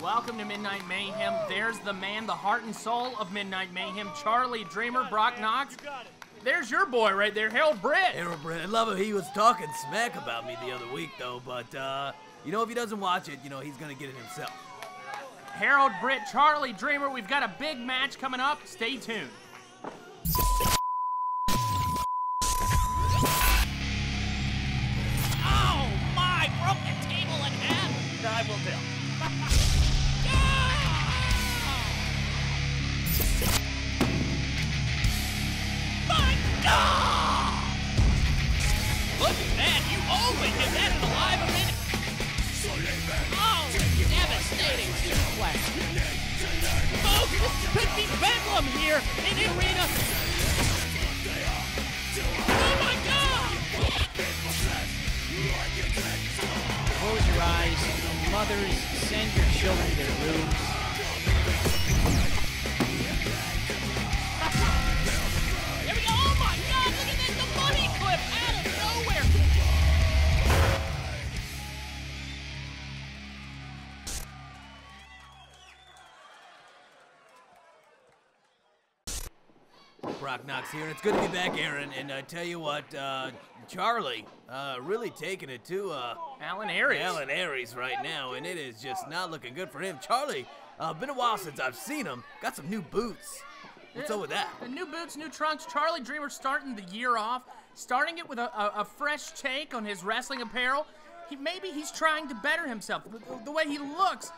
Welcome to Midnight Mayhem. There's the man, the heart and soul of Midnight Mayhem, Charlie Dreamer, Brock Knox. There's your boy right there, Harold Britt. Harold Britt, I love him. He was talking smack about me the other week, though, but, you know, if he doesn't watch it, you know, he's gonna get it himself. Harold Britt, Charlie Dreamer, we've got a big match coming up. Stay tuned. Oh, my! Broke the table in half! I will tell. My God! Look at that! You always get that in a live event! Oh, devastating suplex! Folks, this could be bedlam here in the arena! Oh my God! Close your eyes. Mothers, send your children to their rooms. Here we go! Oh my God! Look at this! The money clip out of nowhere! Brock Knox here, and it's good to be back, Aaron. And I tell you what, Charlie, really taking it to Alan Aries. Alan Aries right now, and it is just not looking good for him. Charlie, been a while since I've seen him. Got some new boots. What's up with that? New boots, new trunks. Charlie Dreamer starting the year off, starting it with a fresh take on his wrestling apparel. Maybe he's trying to better himself. The way he looks.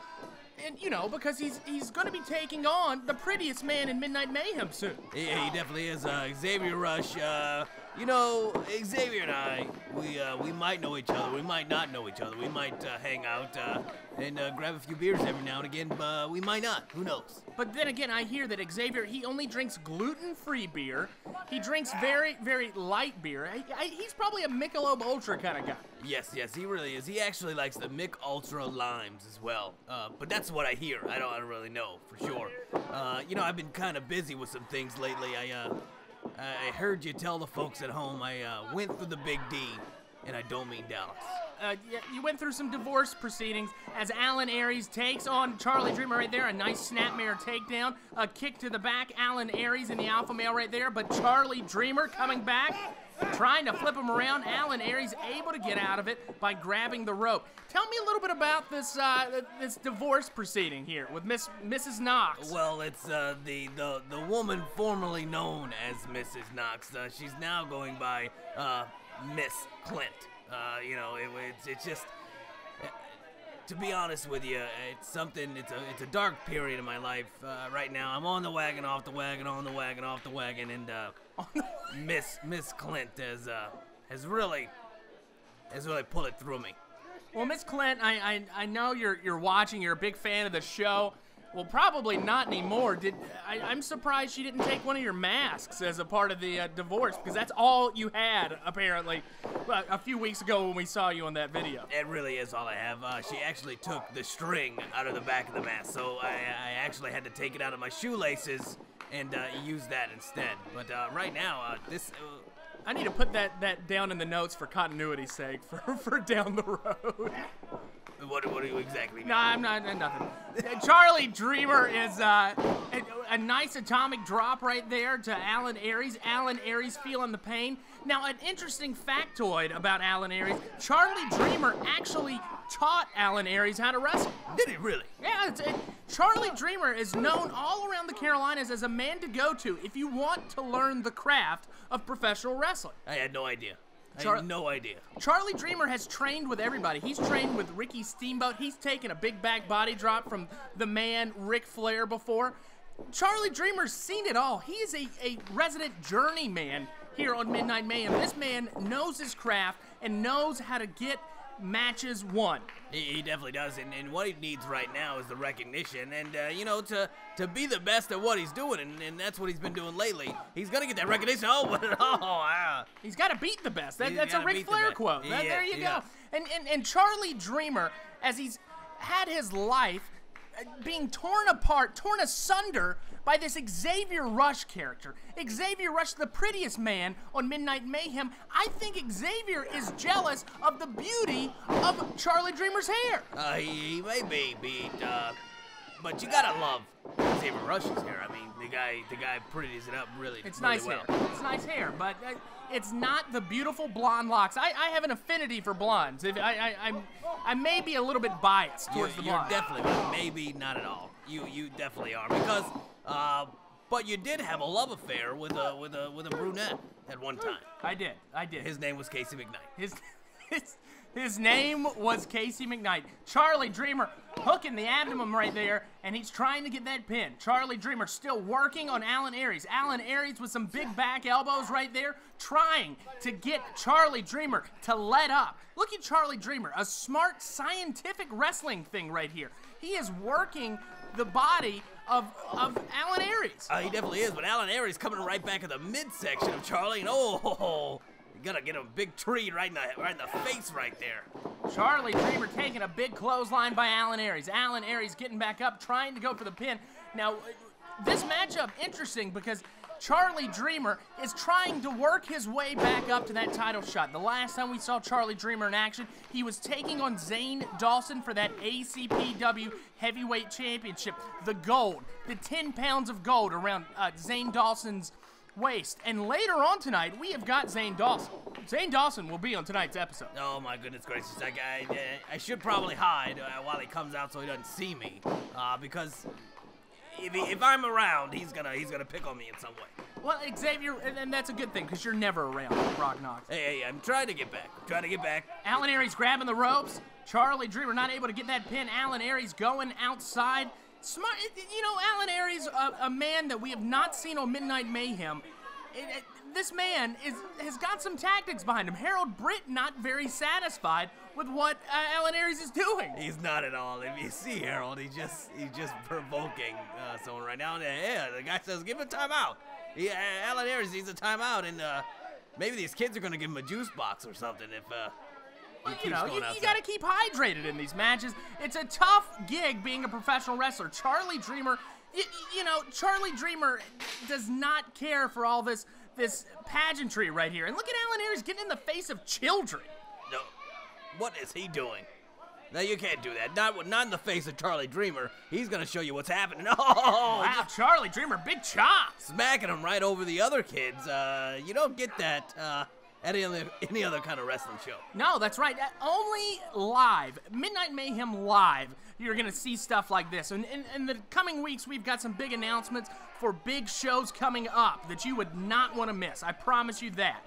And, you know, because he's going to be taking on the prettiest man in Midnight Mayhem soon. Yeah, he definitely is. Xavier Rush, you know, Xavier and I, we might know each other. We might not know each other. We might hang out and grab a few beers every now and again, but we might not. Who knows? But then again, I hear that Xavier, he only drinks gluten-free beer. He drinks very, very light beer. He's probably a Michelob Ultra kind of guy. Yes, he really is. He actually likes the Mick Ultra Limes as well. But that's what I hear. I don't really know for sure. You know, I've been kind of busy with some things lately. I heard you tell the folks at home I went through the Big D, and I don't mean Dallas. Yeah, you went through some divorce proceedings as Alan Aries takes on Charlie Dreamer right there. A nice snapmare takedown, a kick to the back. Alan Aries in the alpha male right there, but Charlie Dreamer coming back, trying to flip him around. Alan Aries able to get out of it by grabbing the rope. Tell me a little bit about this this divorce proceeding here with Mrs. Knox. Well, it's the woman formerly known as Mrs. Knox. She's now going by Miss Clint. You know, it's just, to be honest with you, it's something, it's a dark period in my life right now. I'm on the wagon, off the wagon, on the wagon, off the wagon, and Miss Clint has really pulled it through me. Well, Miss Clint, I know you're watching, you're a big fan of the show. Well, probably not anymore. I'm surprised she didn't take one of your masks as a part of the divorce, because that's all you had, apparently, a few weeks ago when we saw you on that video. It really is all I have. She actually took the string out of the back of the mask, so I actually had to take it out of my shoelaces and use that instead. But right now, I need to put that down in the notes for continuity's sake, for down the road. What do you exactly mean? No, I'm not, nothing. Charlie Dreamer is a nice atomic drop right there to Alan Aries. Alan Aries feeling the pain. Now, an interesting factoid about Alan Aries, Charlie Dreamer actually taught Alan Aries how to wrestle. Did he really? Yeah, Charlie Dreamer is known all around the Carolinas as a man to go to if you want to learn the craft of professional wrestling. I had no idea. I had no idea. Charlie Dreamer has trained with everybody. He's trained with Ricky Steamboat. He's taken a big back body drop from the man Ric Flair before. Charlie Dreamer's seen it all. He is a resident journeyman here on Midnight Mayhem. This man knows his craft and knows how to get matches won. He definitely does, and what he needs right now is the recognition, and you know, to be the best at what he's doing, and that's what he's been doing lately. He's gonna get that recognition. He's got to beat the best. That's a Ric Flair quote. There you go. And Charlie Dreamer, as he's had his life being torn apart, torn asunder by this Xavier Rush character. Xavier Rush, the prettiest man on Midnight Mayhem. I think Xavier is jealous of the beauty of Charlie Dreamer's hair. He may be, But you gotta love Xavier Rush's hair. I mean, the guy pretties it up really. It's really nice well. hair. It's nice hair, but it's not the beautiful blonde locks. I have an affinity for blondes. I may be a little bit biased towards the blonde. You're definitely, maybe not at all. You definitely are because, but you did have a love affair with a brunette at one time. I did. His name was Casey McKnight. His name was Casey McKnight. Charlie Dreamer hooking the abdomen right there, and he's trying to get that pin. Charlie Dreamer still working on Alan Aries. Alan Aries with some big back elbows right there, trying to get Charlie Dreamer to let up. Look at Charlie Dreamer, a smart scientific wrestling thing right here. He is working the body of Alan Aries. He definitely is, but Alan Aries coming right back in the midsection of Charlie, and you gotta get him a big tree right in the face right there. Charlie Dreamer taking a big clothesline by Alan Aries. Alan Aries getting back up, trying to go for the pin. Now, this matchup interesting because Charlie Dreamer is trying to work his way back up to that title shot. The last time we saw Charlie Dreamer in action, he was taking on Zane Dawson for that ACPW Heavyweight Championship. The gold, the 10 pounds of gold around Zane Dawson's waist. And later on tonight, we have got Zane Dawson. Zane Dawson will be on tonight's episode. Oh my goodness gracious! I should probably hide while he comes out so he doesn't see me, because if I'm around, he's gonna pick on me in some way. Well, Xavier, and that's a good thing because you're never around, Brock Knox. Hey, I'm trying to get back. Alan Aries grabbing the ropes. Charlie Dreamer not able to get that pin. Alan Aries going outside. Smart, Alan Aries, a man that we have not seen on Midnight Mayhem. This man has got some tactics behind him. Harold Britt not very satisfied with what Alan Aries is doing. He's not at all. If you see Harold, he's just provoking someone right now. Yeah, the guy says, give him a timeout. Alan Aries needs a timeout, and maybe these kids are going to give him a juice box or something if you got to keep hydrated in these matches. It's a tough gig being a professional wrestler. Charlie Dreamer, Charlie Dreamer does not care for all this pageantry right here. And look at Alan Aries getting in the face of children. No, what is he doing? No, you can't do that. Not in the face of Charlie Dreamer. He's gonna show you what's happening. Oh, wow, Charlie Dreamer, big chop. Smacking him right over the other kids. You don't get that at any other kind of wrestling show. No, that's right. Only live, Midnight Mayhem live, you're going to see stuff like this. And in the coming weeks, we've got some big announcements for big shows coming up that you would not want to miss. I promise you that.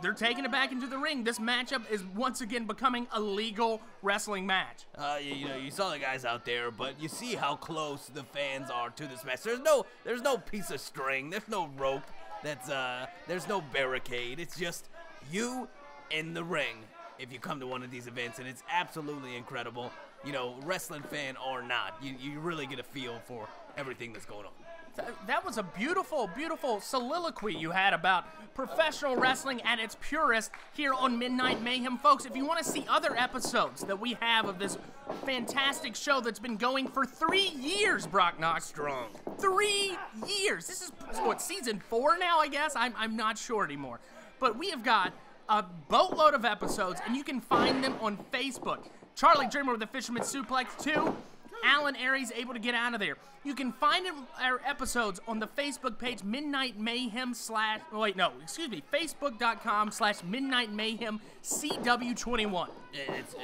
They're taking it back into the ring. This matchup is once again becoming a legal wrestling match. You saw the guys out there, but you see how close the fans are to this match. There's no piece of string. There's no rope. There's no barricade. It's just you in the ring if you come to one of these events, and it's absolutely incredible. Wrestling fan or not, you really get a feel for everything that's going on. That was a beautiful, beautiful soliloquy you had about professional wrestling at its purest here on Midnight Mayhem. Folks, if you want to see other episodes that we have of this fantastic show that's been going for 3 years, Brock Knox. Strong. 3 years. This is, what, season 4 now, I guess? I'm not sure anymore. But we have got a boatload of episodes, and you can find them on Facebook. Charlie Dreamer with the Fisherman Suplex 2. Alan Aries able to get out of there. You can find our episodes on the Facebook page Midnight Mayhem Facebook.com/Midnight Mayhem CW21. It's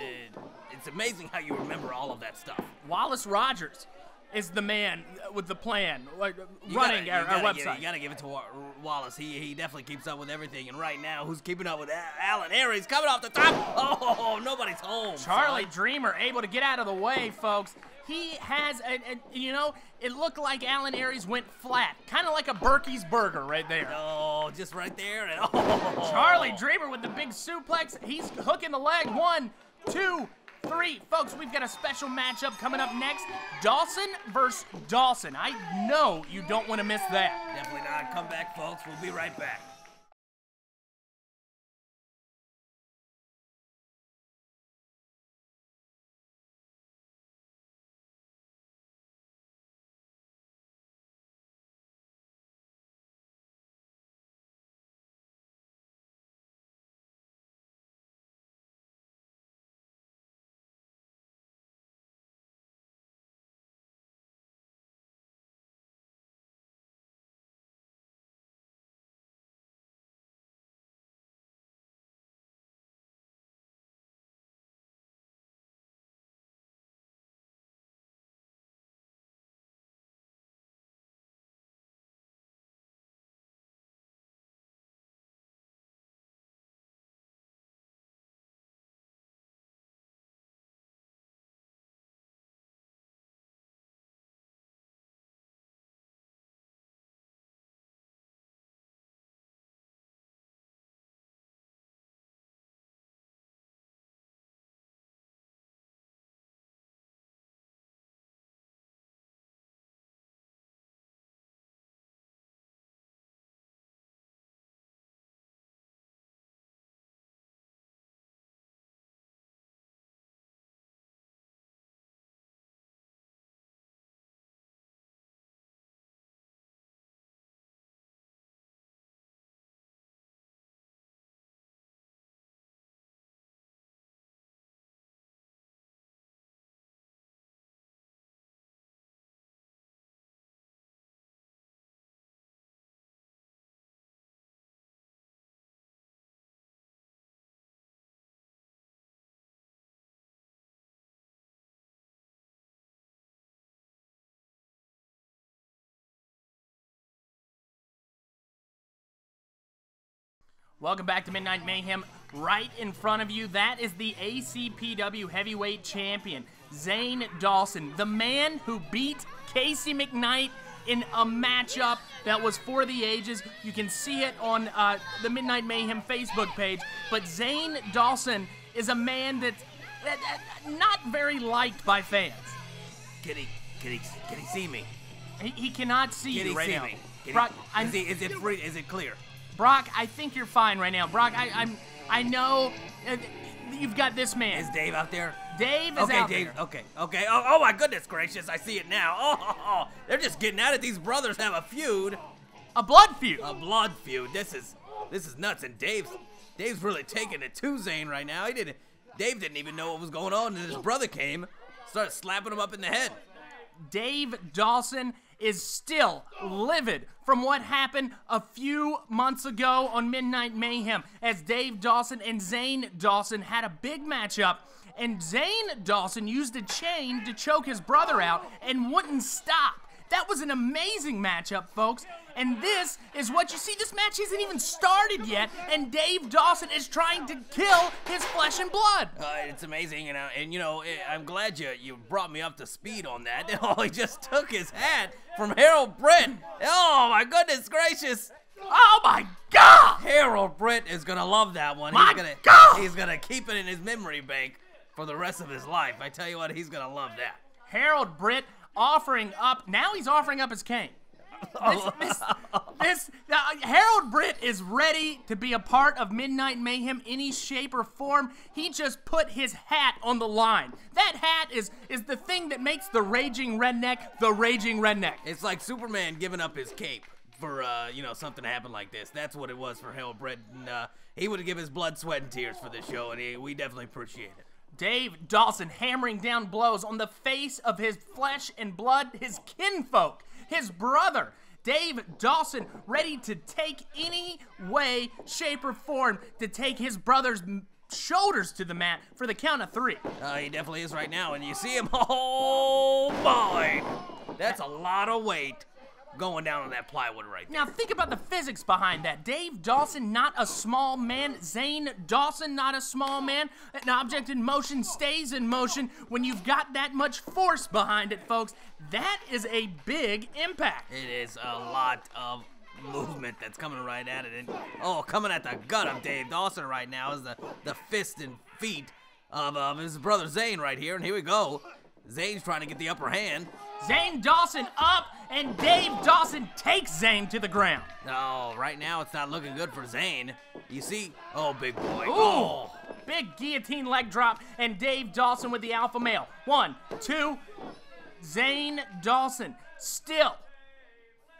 amazing how you remember all of that stuff. Wallace Rogers is the man with the plan, running our website. You gotta give it to Wallace. He definitely keeps up with everything. And right now, who's keeping up with Alan Aries coming off the top? Oh, nobody's home. Charlie Dreamer able to get out of the way, folks. He has, it looked like Alan Aries went flat. Kind of like a Berkey's Burger right there. Oh, just right there. And Charlie Dreamer with the big suplex. He's hooking the leg. 1, 2, 3. Folks, we've got a special matchup coming up next. Dawson versus Dawson. I know you don't want to miss that. Definitely not. Come back, folks. We'll be right back. Welcome back to Midnight Mayhem. Right in front of you, that is the ACPW Heavyweight Champion, Zane Dawson, the man who beat Casey McKnight in a matchup that was for the ages. You can see it on the Midnight Mayhem Facebook page. But Zane Dawson is a man that's not very liked by fans. Can he see me? He cannot see you right now. Can he see me? Brock, Is it clear? Brock, I think you're fine right now. Brock, I know you've got this man. Is Dave out there? Dave is out there. Okay. Oh my goodness gracious, I see it now. Oh, they're just getting at it. These brothers have a feud. A blood feud. A blood feud. This is nuts. And Dave's really taking it to Zane right now. Dave didn't even know what was going on, and his brother came, started slapping him up in the head. Dave Dawson is still livid from what happened a few months ago on Midnight Mayhem, as Dave Dawson and Zane Dawson had a big matchup, and Zane Dawson used a chain to choke his brother out and wouldn't stop. That was an amazing matchup, folks. And this is what you see. This match isn't even started yet, and Dave Dawson is trying to kill his flesh and blood. It's amazing, I'm glad you brought me up to speed on that. Oh, he just took his hat from Harold Britt. Oh, my goodness gracious. Oh, my God. Harold Britt is going to love that one. God. He's going to keep it in his memory bank for the rest of his life. I tell you what, he's going to love that. Harold Britt offering up, now he's offering up his cane. Harold Britt is ready to be a part of Midnight Mayhem any shape or form. He just put his hat on the line. That hat is the thing that makes the Raging Redneck the Raging Redneck. It's like Superman giving up his cape for, something to happen like this. That's what it was for Harold Britt. And he would have given his blood, sweat, and tears for this show, and we definitely appreciate it. Dave Dawson hammering down blows on the face of his flesh and blood, his kinfolk, his brother. Dave Dawson ready to take any way, shape, or form to take his brother's shoulders to the mat for the count of 3. He definitely is right now, and you see him. Oh, boy. That's a lot of weight going down on that plywood right there. Now think about the physics behind that. Dave Dawson, not a small man. Zane Dawson, not a small man. An object in motion stays in motion. When you've got that much force behind it, folks, that is a big impact. It is a lot of movement that's coming right at it. And, coming at the gut of Dave Dawson right now is the fist and feet of his brother Zane right here. And here we go. Zane's trying to get the upper hand. Zane Dawson up, and Dave Dawson takes Zane to the ground. No, right now it's not looking good for Zane. You see? Oh, big boy. Ooh, oh. Big guillotine leg drop, and Dave Dawson with the alpha male. 1, 2, Zane Dawson still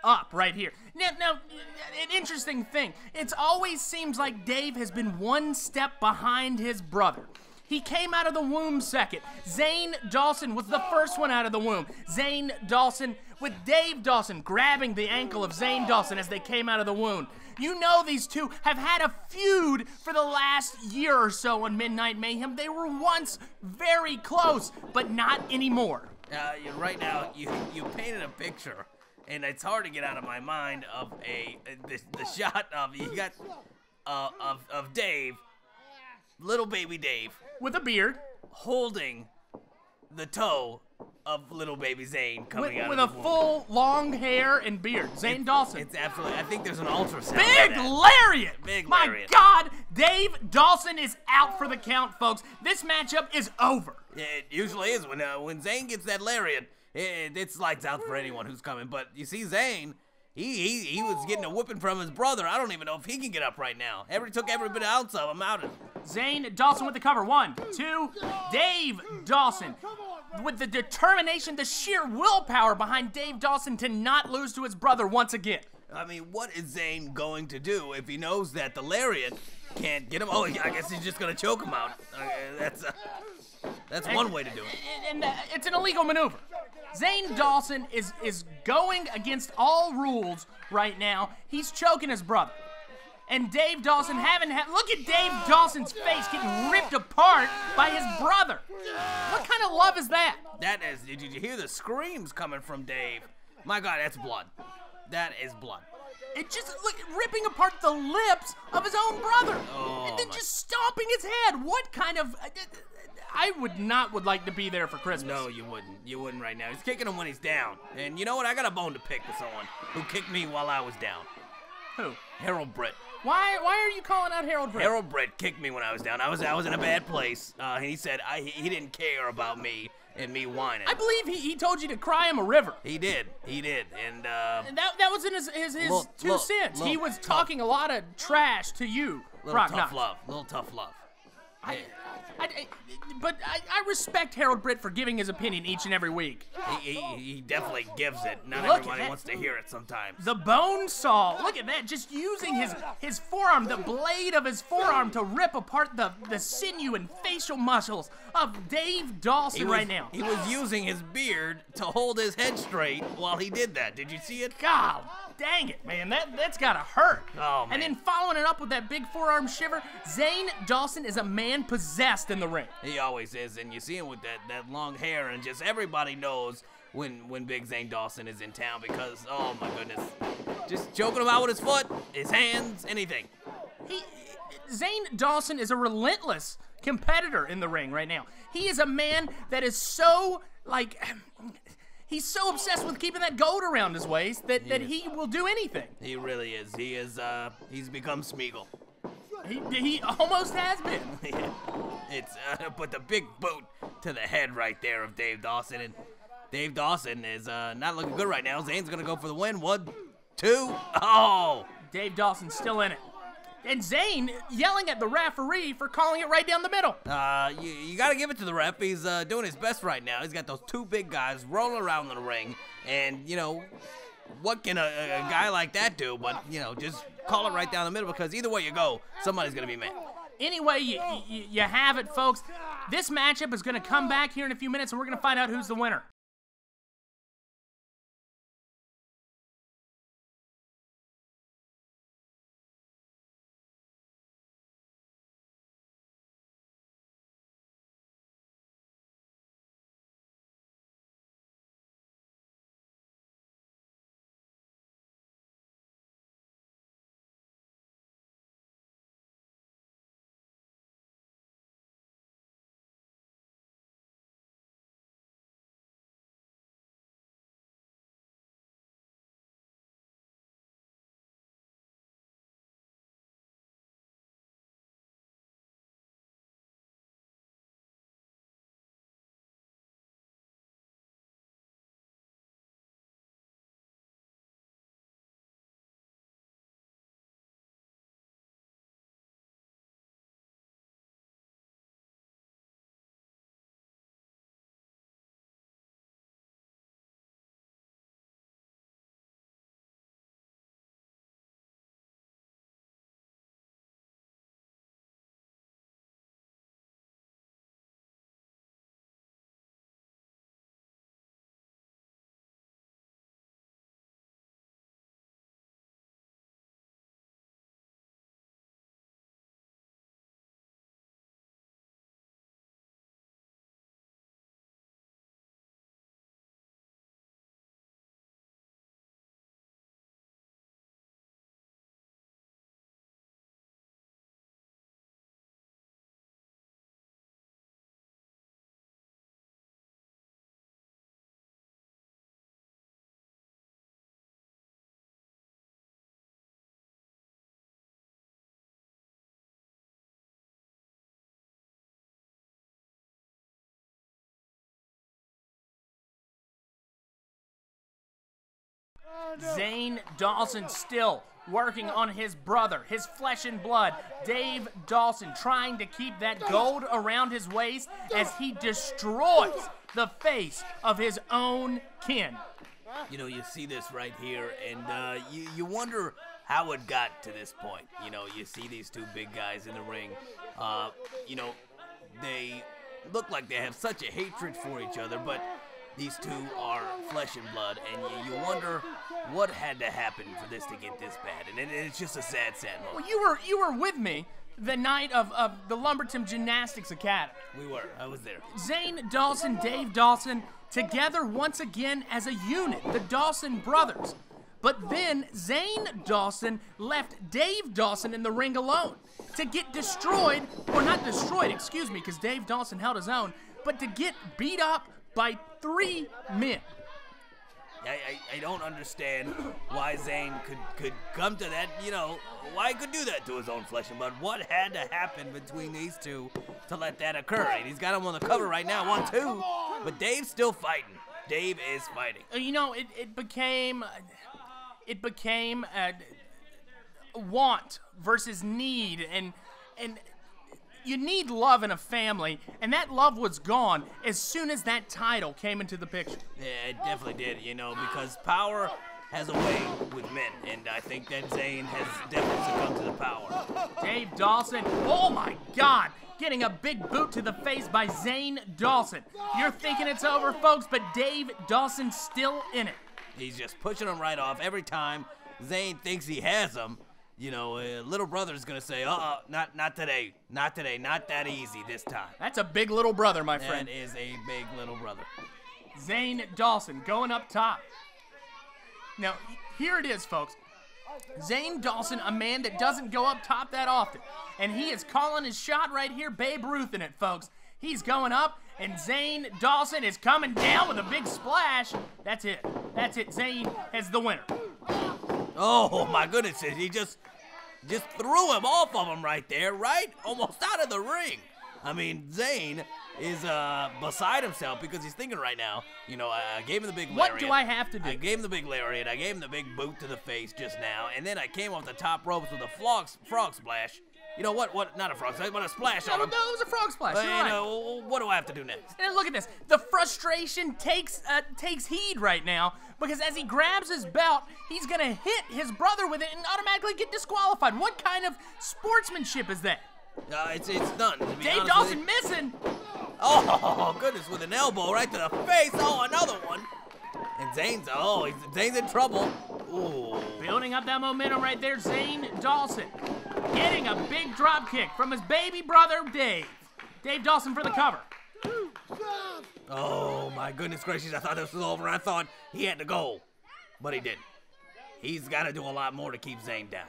up right here. Now, an interesting thing. It always seems like Dave has been one step behind his brother. He came out of the womb second. Zane Dawson was the first one out of the womb. Zane Dawson with Dave Dawson grabbing the ankle of Zane Dawson as they came out of the womb. You know these two have had a feud for the last year or so on Midnight Mayhem. They were once very close, but not anymore. Right now, you painted a picture, and it's hard to get out of my mind of the shot of you got of Dave, little baby Dave, with a beard, holding the toe of little baby Zane coming out with of a the womb. Full long hair and beard. Zane Dawson. It's absolutely. I think there's an ultrasound. Big lariat. Big My lariat. God, Dave Dawson is out for the count, folks. This matchup is over. It usually is when Zane gets that lariat. It's lights out for anyone who's coming. But you see, Zane, he was getting a whipping from his brother. I don't even know if he can get up right now. Took every bit of ounce of him out of him. Zane Dawson with the cover. 1, 2. Dave Dawson with the determination, the sheer willpower behind Dave Dawson to not lose to his brother once again. I mean, what is Zane going to do if he knows that the lariat can't get him? Oh, I guess he's just going to choke him out. That's one way to do it. And it's an illegal maneuver. Zane Dawson is going against all rules right now. He's choking his brother. And Dave Dawson look at Dave Dawson's face getting ripped apart by his brother. What kind of love is that? Did you hear the screams coming from Dave? My God, that's blood. That is blood. It just, look, ripping apart the lips of his own brother. Oh, and then just stomping his head. What kind of... I would like to be there for Christmas. No, you wouldn't. You wouldn't right now. He's kicking him when he's down. And you know what? I got a bone to pick with someone who kicked me while I was down. Who? Harold Britt. Why are you calling out Harold Britt? Harold Britt kicked me when I was down. I was in a bad place. And he said he didn't care about me and me whining. I believe he told you to cry him a river. He did. And that was in his 2 cents. He was talking a lot of trash to you, little tough love. But I respect Harold Britt for giving his opinion each and every week. He definitely gives it. Not Look everybody wants to hear it sometimes. The bone saw. Look at that. Just using his forearm, the blade of his forearm to rip apart the sinew and facial muscles of Dave Dawson right now. He was using his beard to hold his head straight while he did that. Did you see it? God dang it, man. That's gotta hurt. Oh, man. And then following it up with that big forearm shiver, Zane Dawson is a man possessed in the ring. He always is, and you see him with that long hair, and just everybody knows when Big Zane Dawson is in town because, oh my goodness, just choking him out with his foot, his hands, anything. Zane Dawson is a relentless competitor in the ring right now. He is a man that is so, he's so obsessed with keeping that gold around his waist that he will do anything. He really is. He's become Smeagol. He almost has been. Yeah. It's but the big boot to the head right there of Dave Dawson, and Dave Dawson is not looking good right now. Zane's gonna go for the win. 1, 2. Oh! Dave Dawson's still in it. And Zane yelling at the referee for calling it right down the middle. You gotta give it to the ref. He's doing his best right now. He's got those 2 big guys rolling around in the ring, and you know, what can a guy like that do? But you know, just call it right down the middle because either way you go, somebody's gonna be mad. Anyway, you have it, folks. This matchup is gonna come back here in a few minutes, and we're gonna find out who's the winner. Zane Dawson still working on his brother, his flesh and blood, Dave Dawson, trying to keep that gold around his waist as he destroys the face of his own kin. You know, you see this right here, and you wonder how it got to this point. You know, you see these 2 big guys in the ring. You know, they look like they have such a hatred for each other, but these 2 are flesh and blood, and you wonder what had to happen for this to get this bad, and it's just a sad moment. Well, you were with me the night of the Lumberton Gymnastics Academy. We were. I was there. Zane Dawson, Dave Dawson, together once again as a unit, the Dawson brothers. But then Zane Dawson left Dave Dawson in the ring alone to get destroyed, or not destroyed, excuse me, because Dave Dawson held his own, but to get beat up by 3 men. I don't understand why Zane could come to that, you know, why he could do that to his own flesh and blood. What had to happen between these two to let that occur? And he's got him on the cover right now, 1-2, but Dave's still fighting. Dave is fighting. You know, it became want versus need, and you need love in a family, and that love was gone as soon as that title came into the picture. Yeah, it definitely did, you know, because power has a way with men, and I think that Zane has definitely succumbed to the power. Dave Dawson, oh my God, getting a big boot to the face by Zane Dawson. You're thinking it's over, folks, but Dave Dawson's still in it. He's just pushing him right off every time Zane thinks he has him. You know, little brother's gonna say, not today, not that easy this time. That's a big little brother, my friend. That is a big little brother. Zane Dawson going up top. Now, here it is, folks. Zane Dawson, a man that doesn't go up top that often. And he is calling his shot right here, Babe Ruth in it, folks. He's going up, and Zane Dawson is coming down with a big splash. That's it. That's it. Zane is the winner. Oh, my goodness. He just threw him off of him right there, right? Almost out of the ring. I mean, Zane is beside himself because he's thinking right now, you know, I gave him the big lariat. What do I have to do? I gave him the big lariat. I gave him the big boot to the face just now. And then I came off the top ropes with a frog splash. You know what? Not a frog splash, but a splash on him. No, it was a frog splash. You're right. You know, what do I have to do next? And look at this. The frustration takes heed right now because as he grabs his belt, he's going to hit his brother with it and automatically get disqualified. What kind of sportsmanship is that? It's none. To be Dave Dawson missing. Oh, goodness, with an elbow right to the face. Oh, another one. And Zane's in trouble. Ooh. Building up that momentum right there, Zane Dawson getting a big drop kick from his baby brother, Dave. Dave Dawson for the cover. Oh, my goodness gracious. I thought this was over. I thought he had to go, but he didn't. He's got to do a lot more to keep Zane down.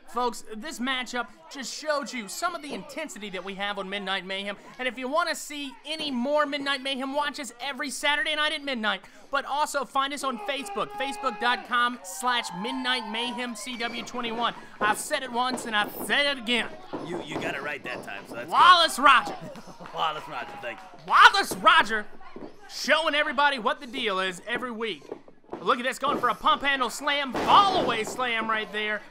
Folks, this matchup just showed you some of the intensity that we have on Midnight Mayhem. And if you want to see any more Midnight Mayhem, watch us every Saturday night at midnight. But also find us on Facebook, facebook.com/Midnight Mayhem CW21. I've said it once and I've said it again. You got it right that time, so that's Wallace Roger. Wallace Roger, thank you. Wallace Roger showing everybody what the deal is every week. Look at this, going for a pump handle slam, fall away slam right there.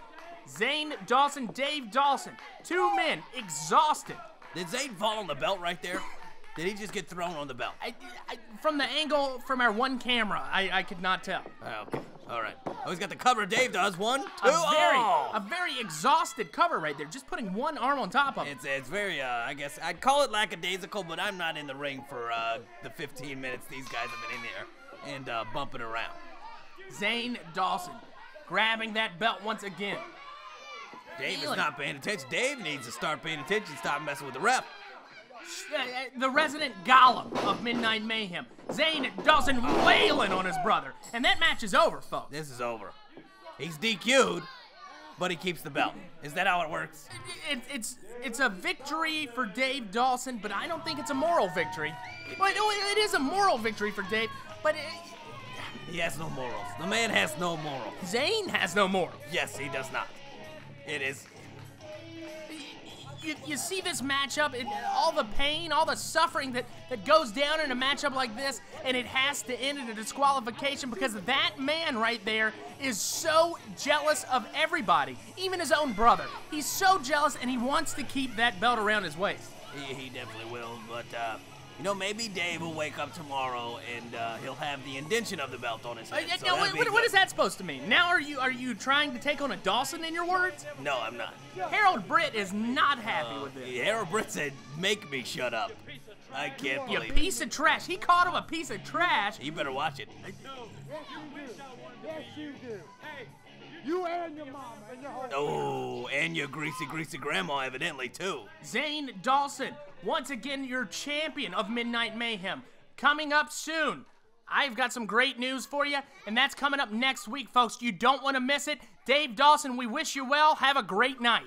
Zane Dawson, Dave Dawson, 2 men, exhausted. Did Zane fall on the belt right there? Did he just get thrown on the belt? From the angle from our one camera, I could not tell. Okay, all right. Oh, he's got the cover. Dave does. 1, 2, a very exhausted cover right there, just putting one arm on top of it. It's very, I guess, I'd call it lackadaisical, but I'm not in the ring for the 15 minutes these guys have been in there and bumping around. Zane Dawson grabbing that belt once again. Dave is not paying attention. Dave needs to start paying attention, stop messing with the ref. The resident Gollum of Midnight Mayhem. Zane Dawson wailing on his brother. And that match is over, folks. This is over. He's DQ'd, but he keeps the belt. Is that how it works? It's a victory for Dave Dawson, but I don't think it's a moral victory. Well, it is a moral victory for Dave, but he has no morals. The man has no morals. Zane has no morals. Yes, he does not. It is. You see this matchup, all the pain, all the suffering that goes down in a matchup like this, and it has to end in a disqualification because that man right there is so jealous of everybody, even his own brother. He's so jealous, and he wants to keep that belt around his waist. He definitely will, but you know, maybe Dave will wake up tomorrow and he'll have the indention of the belt on his head. Now, what is that supposed to mean? Now are you trying to take on a Dawson in your words? No, I'm not. Harold Britt is not happy with this. Harold Britt said, "Make me shut up." I can't believe it. You piece of trash. He called him a piece of trash. You better watch it. Yes, you do. Hey, you and your mama and your whole Oh, and your greasy grandma evidently too. Zane Dawson, once again your champion of Midnight Mayhem. Coming up soon, I've got some great news for you, and that's coming up next week, folks. You don't want to miss it. Dave, Dawson, we wish you well. Have a great night.